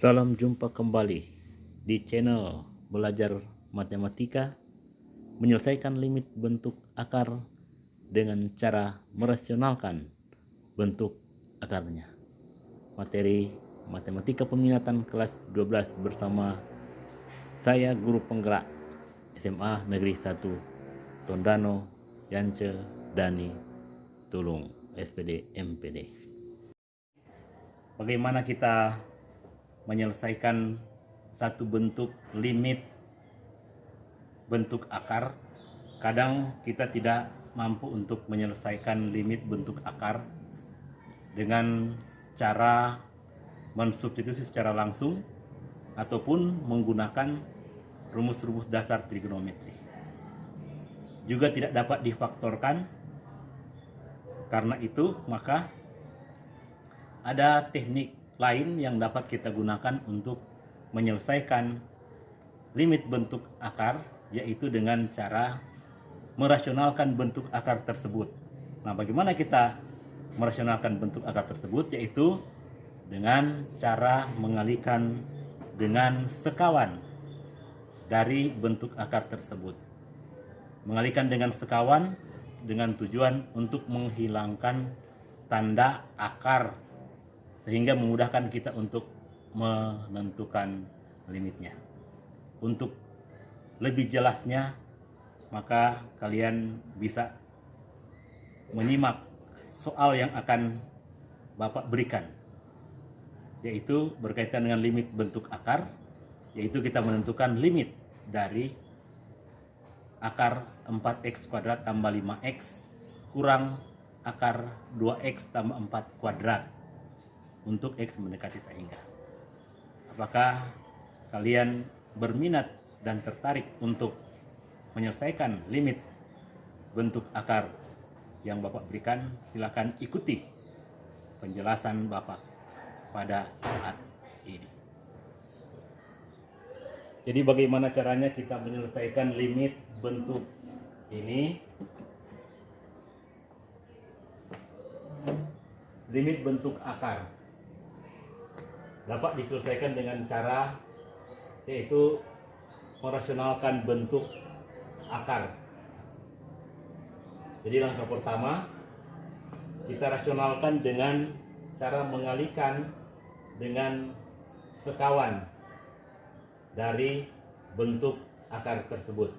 Salam jumpa kembali di channel Belajar Matematika, menyelesaikan limit bentuk akar dengan cara merasionalkan bentuk akarnya. Materi Matematika Peminatan kelas 12 bersama saya guru penggerak SMA Negeri 1 Tondano Yance Dani Tulung SPD MPD. Bagaimana kita menyelesaikan satu bentuk limit bentuk akar? Kadang kita tidak mampu untuk menyelesaikan limit bentuk akar dengan cara mensubstitusi secara langsung ataupun menggunakan rumus-rumus dasar trigonometri. Juga tidak dapat difaktorkan. Karena itu maka ada teknik lain yang dapat kita gunakan untuk menyelesaikan limit bentuk akar, yaitu dengan cara merasionalkan bentuk akar tersebut. Nah, bagaimana kita merasionalkan bentuk akar tersebut? Yaitu dengan cara mengalihkan dengan sekawan dari bentuk akar tersebut. Mengalihkan dengan sekawan dengan tujuan untuk menghilangkan tanda akar, sehingga memudahkan kita untuk menentukan limitnya. Untuk lebih jelasnya, maka kalian bisa menyimak soal yang akan Bapak berikan, yaitu berkaitan dengan limit bentuk akar, yaitu kita menentukan limit dari akar 4x kuadrat tambah 5x kurang akar 2x tambah 4 kuadrat untuk X mendekati tak hingga. Apakah kalian berminat dan tertarik untuk menyelesaikan limit bentuk akar yang Bapak berikan? Silakan ikuti penjelasan Bapak pada saat ini. Jadi bagaimana caranya kita menyelesaikan limit bentuk ini? Limit bentuk akar dapat diselesaikan dengan cara yaitu merasionalkan bentuk akar. Jadi langkah pertama kita rasionalkan dengan cara mengalihkan dengan sekawan dari bentuk akar tersebut.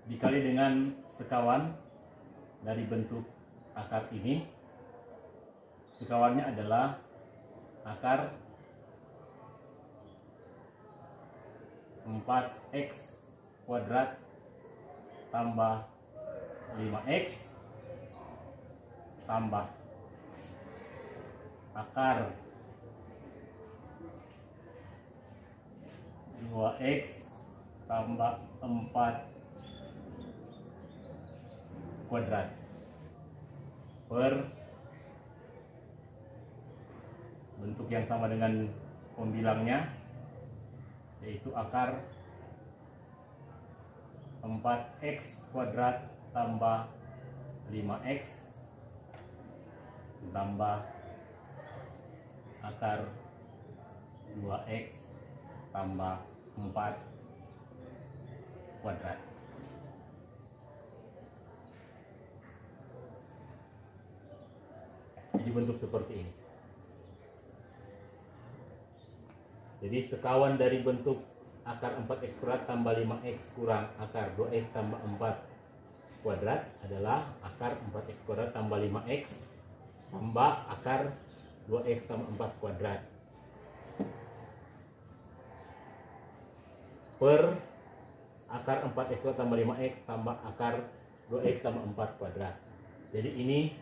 Dikali dengan sekawan dari bentuk akar ini. Sekawannya adalah akar 4x kuadrat tambah 5x tambah akar 2x tambah 4 kuadrat per bentuk yang sama dengan pembilangnya, yaitu akar 4x kuadrat tambah 5x tambah akar 2x tambah 4 kuadrat. Jadi bentuk seperti ini. Jadi sekawan dari bentuk akar 4x kuadrat tambah 5x kurang akar 2x tambah 4 kuadrat adalah akar 4x kuadrat tambah 5x tambah akar 2x tambah 4 kuadrat per akar 4x kuadrat tambah 5x tambah akar 2x tambah 4 kuadrat. Jadi ini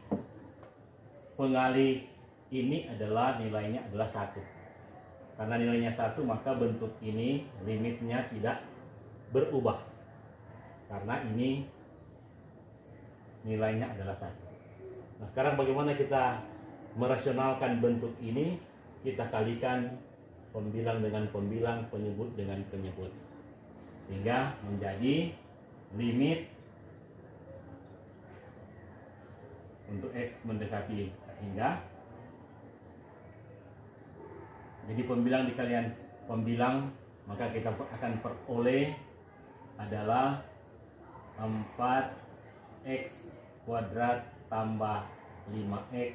pengalih ini adalah nilainya adalah 1. Karena nilainya 1 maka bentuk ini limitnya tidak berubah. Karena ini nilainya adalah 1. Nah, sekarang bagaimana kita merasionalkan bentuk ini? Kita kalikan pembilang dengan pembilang, penyebut dengan penyebut, sehingga menjadi limit untuk x mendekati hingga. Jadi pembilang dikalikan pembilang, maka kita akan peroleh adalah 4x kuadrat tambah 5x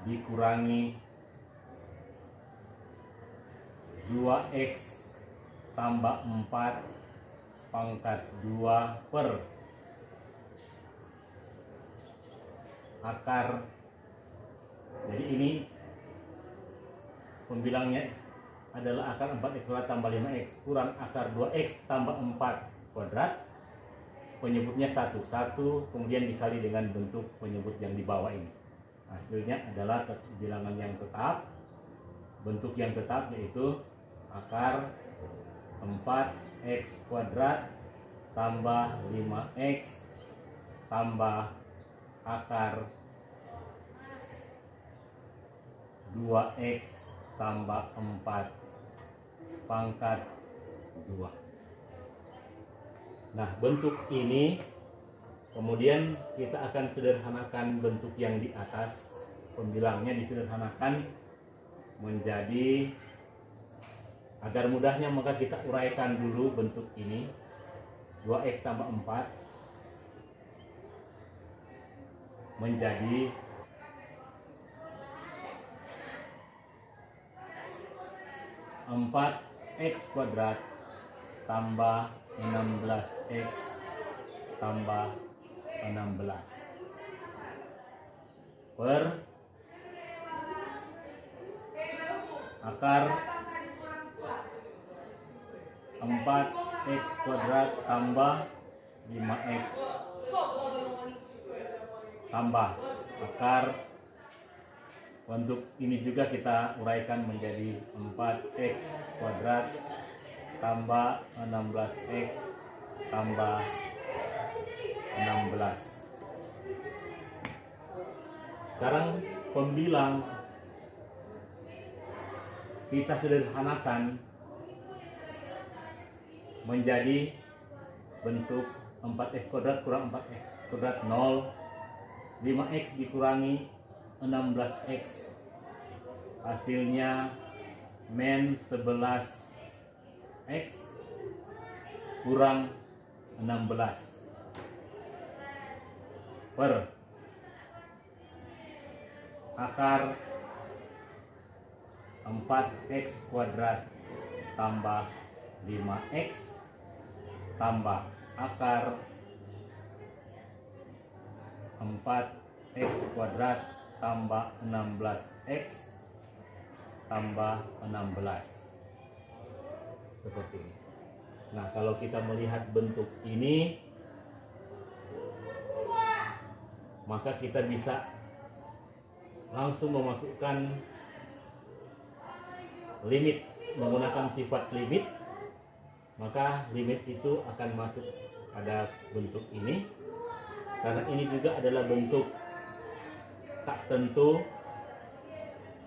dikurangi 2x tambah 4 pangkat 2 per akar. Jadi ini pembilangnya adalah akar 4x kuadrat tambah 5x kurang akar 2x tambah 4 kuadrat. Penyebutnya 1 kemudian dikali dengan bentuk penyebut yang di bawah ini. Hasilnya adalah bilangan yang tetap. Bentuk yang tetap yaitu akar 4x kuadrat tambah 5x tambah akar 2x tambah 4 pangkat 2. Nah, bentuk ini kemudian kita akan sederhanakan bentuk yang di atas. Pembilangnya disederhanakan menjadi, agar mudahnya maka kita uraikan dulu bentuk ini. 2x tambah 4 menjadi 4x kuadrat tambah 16x tambah 16 per akar 4x kuadrat tambah 5x tambah akar. Untuk ini juga kita uraikan menjadi 4x kuadrat tambah 16x tambah 16. Sekarang pembilang kita sederhanakan menjadi bentuk 4x kuadrat kurang 4x kuadrat 0, 5x dikurangi 16x, hasilnya men 11x kurang 16 per akar 4x kuadrat tambah 5x tambah akar 4x kuadrat tambah 16x tambah 16 seperti ini. Nah, kalau kita melihat bentuk ini, maka kita bisa langsung memasukkan limit menggunakan sifat limit. Maka limit itu akan masuk pada bentuk ini. Karena ini juga adalah bentuk tak tentu,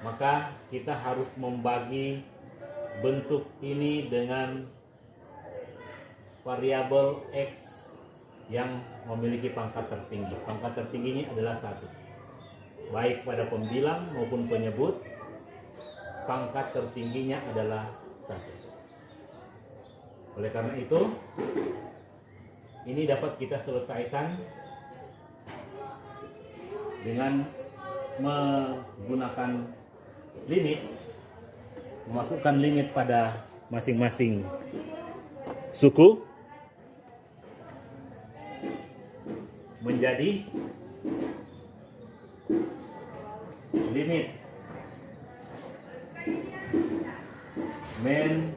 maka kita harus membagi bentuk ini dengan variabel x yang memiliki pangkat tertinggi. Pangkat tertingginya adalah 1. Baik pada pembilang maupun penyebut, pangkat tertingginya adalah 1. Oleh karena itu, ini dapat kita selesaikan dengan menggunakan limit, memasukkan limit pada masing-masing suku. menjadi limit min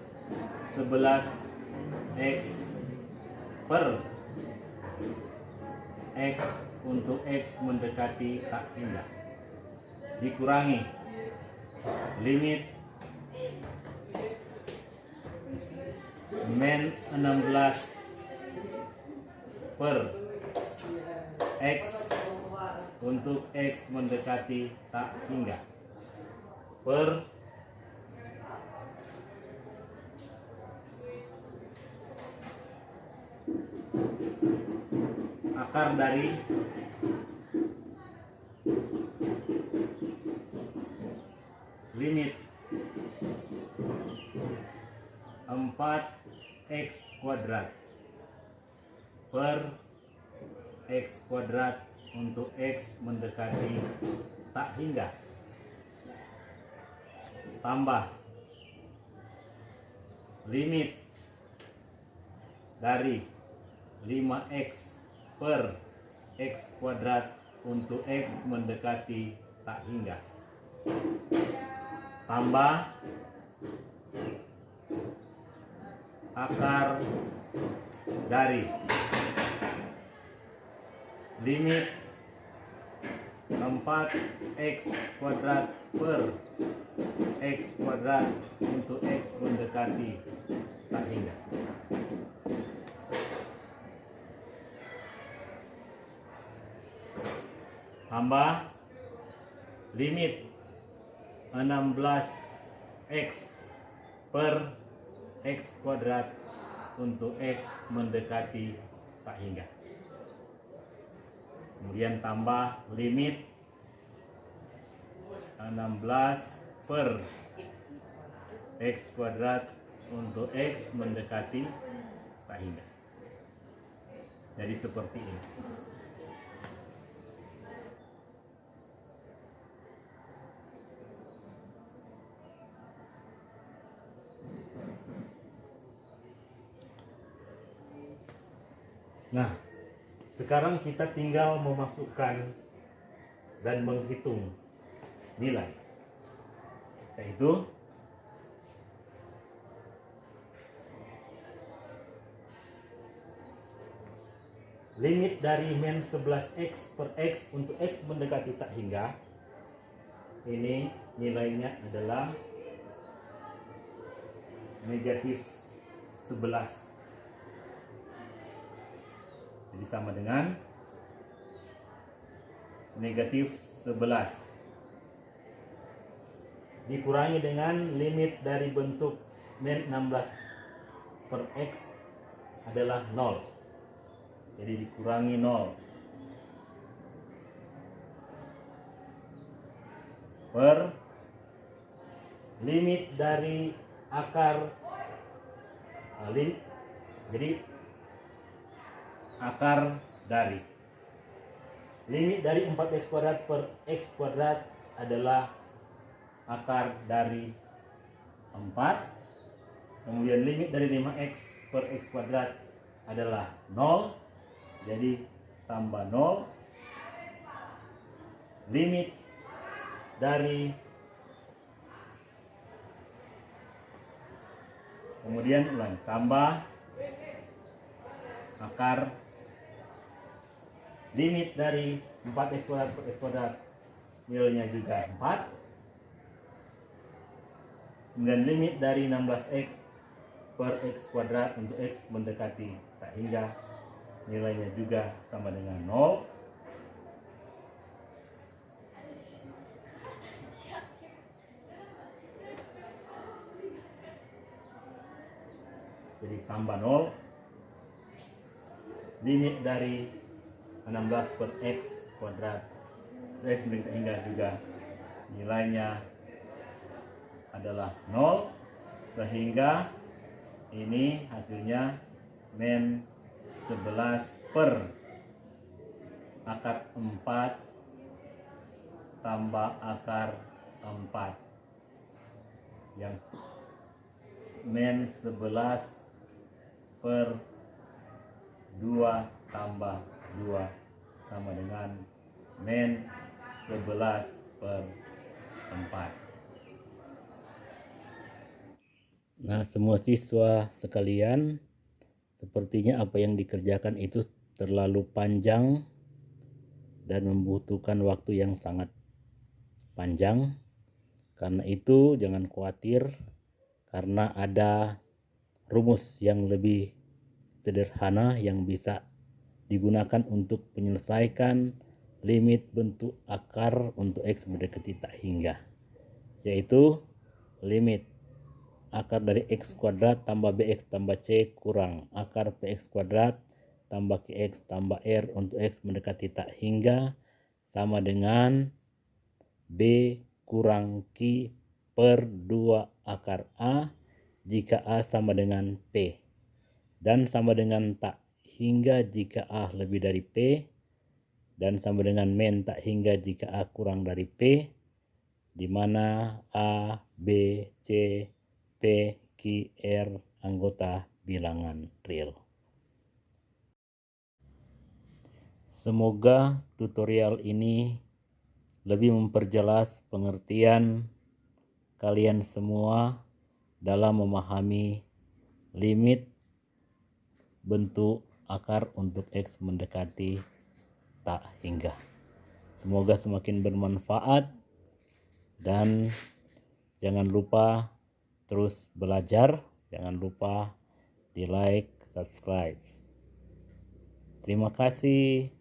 11x per x untuk x mendekati tak hingga dikurangi limit min 16 per x untuk x mendekati tak hingga per akar dari limit 4x kuadrat per x kuadrat untuk x mendekati tak hingga tambah limit dari 5x per x kuadrat untuk x mendekati tak hingga tambah akar dari limit 4x kuadrat per x kuadrat untuk x mendekati tak hingga tambah limit 16x per x kuadrat untuk x mendekati tak hingga. Kemudian tambah limit 16 per x kuadrat untuk x mendekati tak hingga. Jadi seperti ini. Nah, sekarang kita tinggal memasukkan dan menghitung nilai, yaitu limit dari min 11x per x untuk x mendekati tak hingga. Ini nilainya adalah negatif 11. Jadi sama dengan negatif 11 dikurangi dengan limit dari bentuk min 16 per x adalah 0. Jadi dikurangi 0 per limit dari akar jadi akar dari limit dari 4x kuadrat per x kuadrat adalah akar dari 4. Kemudian limit dari 5x per x kuadrat adalah 0. Jadi tambah 0. Limit dari kemudian ulang tambah akar limit dari 4x kuadrat per x kuadrat nilainya juga 4. Kemudian limit dari 16x per x kuadrat untuk x mendekati tak hingga nilainya juga sama dengan 0. Jadi tambah 0. Limit dari 16 per x kuadrat x mendekati hingga juga nilainya adalah 0, sehingga ini hasilnya min 11 per akar 4 tambah akar 4 yang min 11 per 2 tambah 2 sama dengan min 11/4. Nah, semua siswa sekalian, sepertinya apa yang dikerjakan itu terlalu panjang dan membutuhkan waktu yang sangat panjang. Karena itu jangan khawatir, karena ada rumus yang lebih sederhana yang bisa digunakan untuk menyelesaikan limit bentuk akar untuk X mendekati tak hingga, yaitu limit akar dari X kuadrat tambah BX tambah C kurang akar PX kuadrat tambah QX tambah R untuk X mendekati tak hingga sama dengan B kurang Q per 2 akar A jika A sama dengan P, dan sama dengan tak hingga jika A lebih dari P, dan sama dengan min tak hingga jika A kurang dari P, di mana A, B, C, P, Q, R anggota bilangan real. Semoga tutorial ini lebih memperjelas pengertian kalian semua dalam memahami limit bentuk akar untuk X mendekati tak hingga. Semoga semakin bermanfaat dan jangan lupa terus belajar, jangan lupa di like, subscribe. Terima kasih.